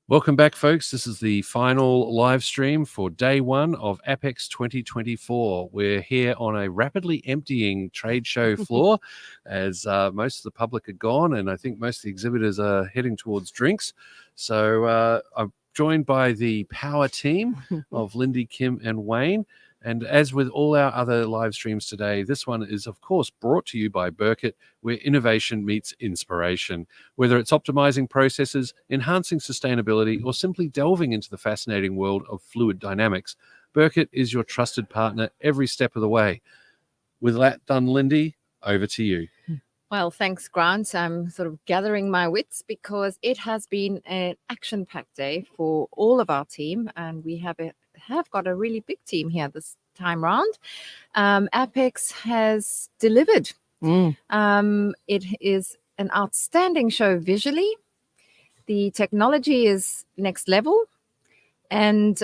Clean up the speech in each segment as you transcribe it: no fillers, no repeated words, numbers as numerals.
Welcome back, folks. This is the final live stream for day one of APPEX 2024. We're here on a rapidly emptying trade show floor as most of the public are gone, and I think most of the exhibitors are heading towards drinks. So I'm joined by the power team of Lindy, Kim, and Wayne. And as with all our other live streams today, this one is, of course, brought to you by Burkert, where innovation meets inspiration. Whether it's optimizing processes, enhancing sustainability, or simply delving into the fascinating world of fluid dynamics, Burkert is your trusted partner every step of the way. With that done, Lindy, over to you. Well, thanks, Grant. I'm sort of gathering my wits because it has been an action-packed day for all of our team, and we have got a really big team here this time round. APPEX has delivered. It is an outstanding show visually. The technology is next level, and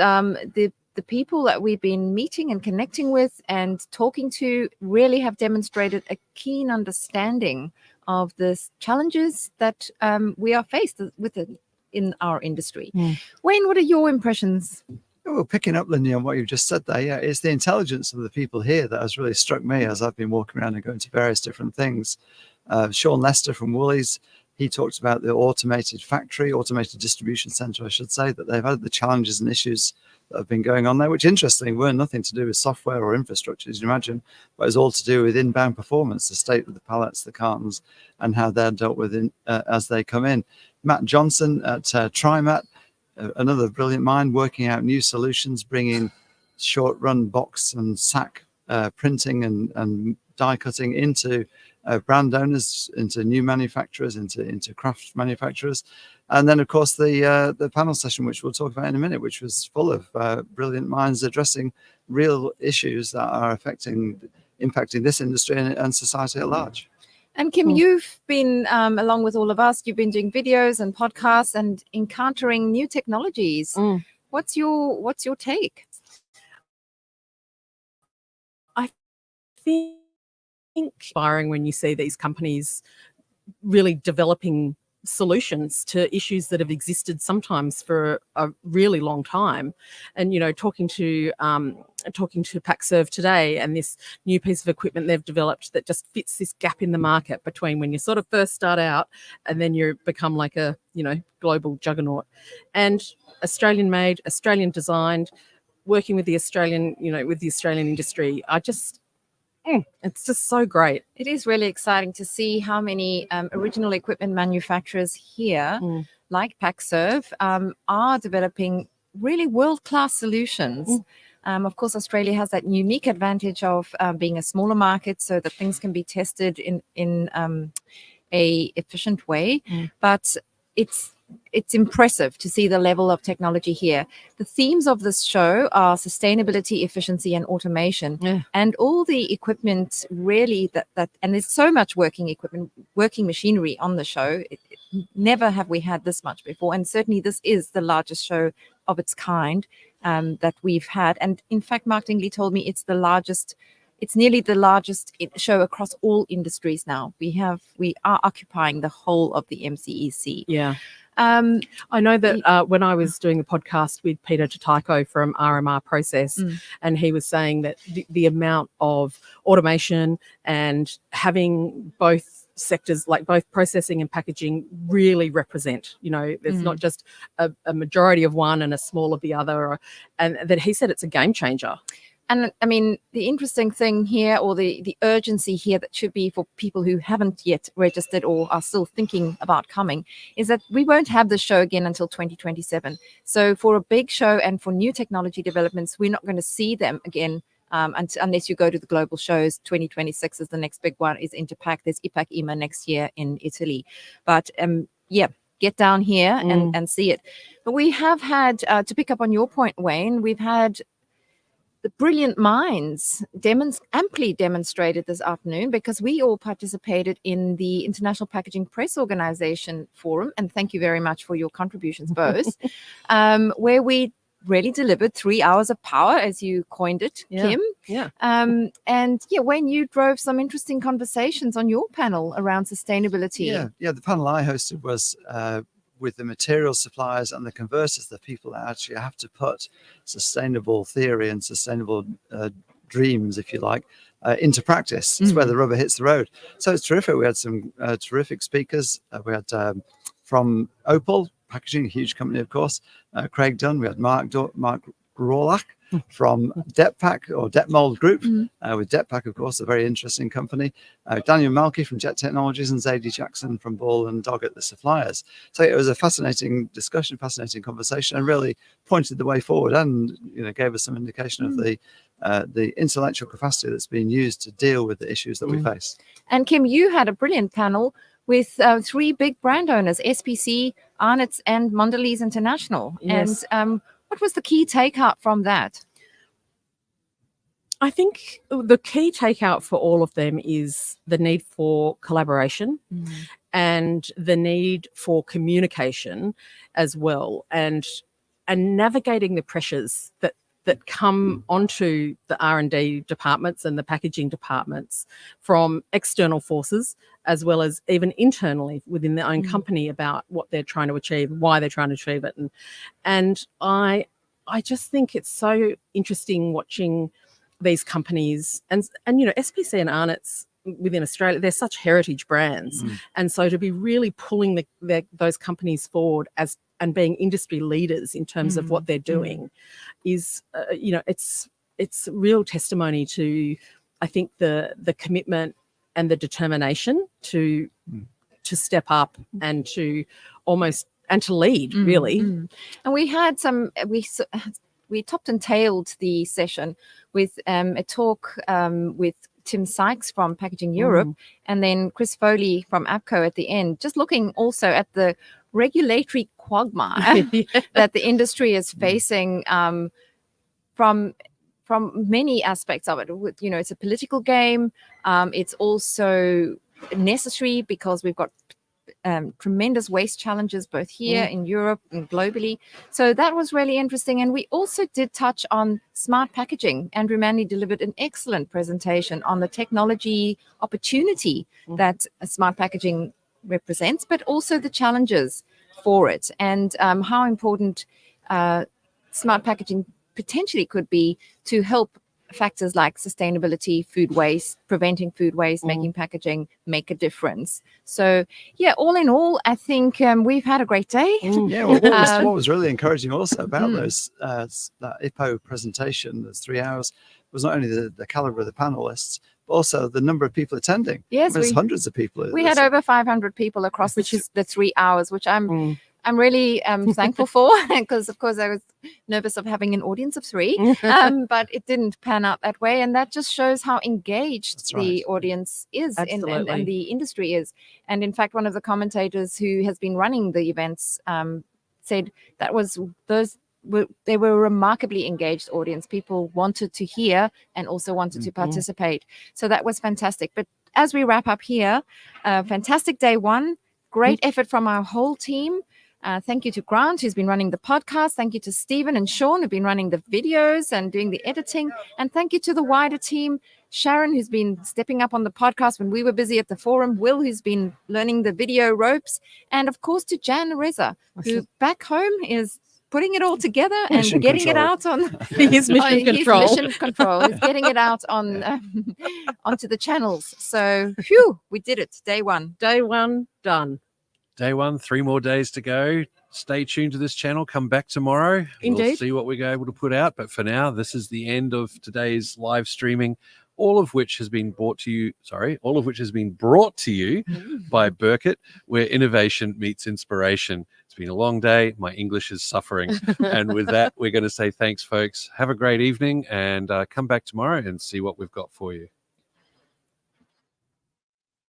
the people that we've been meeting and connecting with and talking to really have demonstrated a keen understanding of the challenges that we are faced with in our industry. Wayne, what are your impressions? Well, picking up, Lindy, on what you've just said there, yeah, it's the intelligence of the people here that has really struck me as I've been walking around and going to various different things. Sean Lester from Woolies, he talked about the automated distribution centre, I should say, that they've had the challenges and issues that have been going on there, which interestingly were nothing to do with software or infrastructure, as you imagine, but it's all to do with inbound performance, the state of the pallets, the cartons, and how they're dealt with as they come in. Matt Johnson at TriMat, another brilliant mind, working out new solutions, bringing short-run box and sack printing and die cutting into brand owners, into new manufacturers, into craft manufacturers. And then, of course, the panel session, which we'll talk about in a minute, which was full of brilliant minds addressing real issues that are impacting this industry and society at large. And Kim, you've been, along with all of us, you've been doing videos and podcasts and encountering new technologies. What's your take? I think inspiring when you see these companies really developing solutions to issues that have existed sometimes for a really long time. And, you know, talking to PackServe today and this new piece of equipment they've developed that just fits this gap in the market between when you sort of first start out and then you become like a, you know, global juggernaut. And Australian made, Australian designed, working with the Australian, you know, with the Australian industry, it's just so great. It is really exciting to see how many original equipment manufacturers here, like PackServe, are developing really world-class solutions. Of course, Australia has that unique advantage of being a smaller market, so that things can be tested in a efficient way. But it's impressive to see the level of technology here. The themes of this show are sustainability, efficiency, and automation. And all the equipment really and there's so much working equipment, working machinery on the show. Never have we had this much before. And certainly this is the largest show of its kind that we've had. And in fact, Mark Dingley told me it's nearly the largest show across all industries now. We are occupying the whole of the MCEC. Yeah. I know that when I was doing the podcast with Peter Tataiko from RMR Process, and he was saying that the amount of automation and having both sectors, like both processing and packaging, really represent, you know, there's not just a majority of one and a small of the other, and that he said it's a game changer. And I mean, the interesting thing here, or the urgency here that should be for people who haven't yet registered or are still thinking about coming, is that we won't have the show again until 2027. So for a big show and for new technology developments, we're not going to see them again unless you go to the global shows. 2026 is the next big one, is Interpack. There's IPAC IMA next year in Italy. But get down here and see it. But we have had, to pick up on your point, Wayne, we've had the brilliant minds amply demonstrated this afternoon, because we all participated in the International Packaging Press Organization Forum, and thank you very much for your contributions both, where we really delivered 3 hours of power, as you coined it, Kim. Wayne, you drove some interesting conversations on your panel around sustainability. The panel I hosted was with the material suppliers and the converters, the people that actually have to put sustainable theory and sustainable dreams, if you like, into practice. It's where the rubber hits the road. So it's terrific. We had some terrific speakers. We had from Opal Packaging, a huge company, of course, Craig Dunn. We had Mark Rawlach from Detpack or Detmold Group, with Detpack, of course, a very interesting company. Daniel Malky from Jet Technologies and Zadie Jackson from Ball and Doggett, the suppliers. So it was a fascinating discussion, fascinating conversation, and really pointed the way forward, and gave us some indication of the intellectual capacity that's being used to deal with the issues that we face. And Kim, you had a brilliant panel with 3 big brand owners, SPC, Arnott's, and Mondelez International. Yes. And what was the key takeout from that? I think the key takeout for all of them is the need for collaboration and the need for communication as well, and navigating the pressures that come onto the R&D departments and the packaging departments from external forces, as well as even internally within their own company, about what they're trying to achieve, why they're trying to achieve it. And I just think it's so interesting watching these companies, and SPC and Arnott's within Australia, they're such heritage brands, and so to be really pulling those companies forward and being industry leaders in terms of what they're doing is it's real testimony to, I think, the commitment and the determination to step up and to lead, really. And we had we topped and tailed the session with a talk with Tim Sykes from Packaging Europe, and then Chris Foley from APPEX at the end, just looking also at the regulatory quagmire that the industry is facing from many aspects of it. It's a political game. It's also necessary because we've got tremendous waste challenges both here in Europe and globally. So that was really interesting. And we also did touch on smart packaging. Andrew Manley delivered an excellent presentation on the technology opportunity that smart packaging represents, but also the challenges for it, and how important smart packaging potentially could be to help factors like sustainability, food waste, preventing food waste, making packaging make a difference. So yeah, all in all, I think we've had a great day. Yeah, well, what was really encouraging also about that IPPO presentation, those 3 hours, was not only the caliber of the panelists, but also the number of people attending. Yes, there's hundreds of people. We had over 500 people across the 3 hours, which I'm really thankful for, because of course I was nervous of having an audience of 3, but it didn't pan out that way, and that just shows how engaged the audience is and the industry is. And in fact, one of the commentators who has been running the events said they were a remarkably engaged audience. People wanted to hear and also wanted to participate. So that was fantastic. But as we wrap up here, fantastic day 1, great effort from our whole team. Thank you to Grant, who's been running the podcast. Thank you to Stephen and Sean, who've been running the videos and doing the editing. And thank you to the wider team. Sharon, who's been stepping up on the podcast when we were busy at the forum. Will, who's been learning the video ropes. And of course, to Jan Reza, who back home is putting it all together and getting it out on his mission control. He's getting it out on onto the channels. So, phew, we did it. Day 1. Day 1 done. Day 1, 3 more days to go. Stay tuned to this channel. Come back tomorrow. Indeed. We'll see what we're able to put out. But for now, this is the end of today's live streaming, all of which has been brought to you by Burkert, where innovation meets inspiration. It's been a long day. My English is suffering. And with that, we're going to say thanks, folks. Have a great evening, and come back tomorrow and see what we've got for you.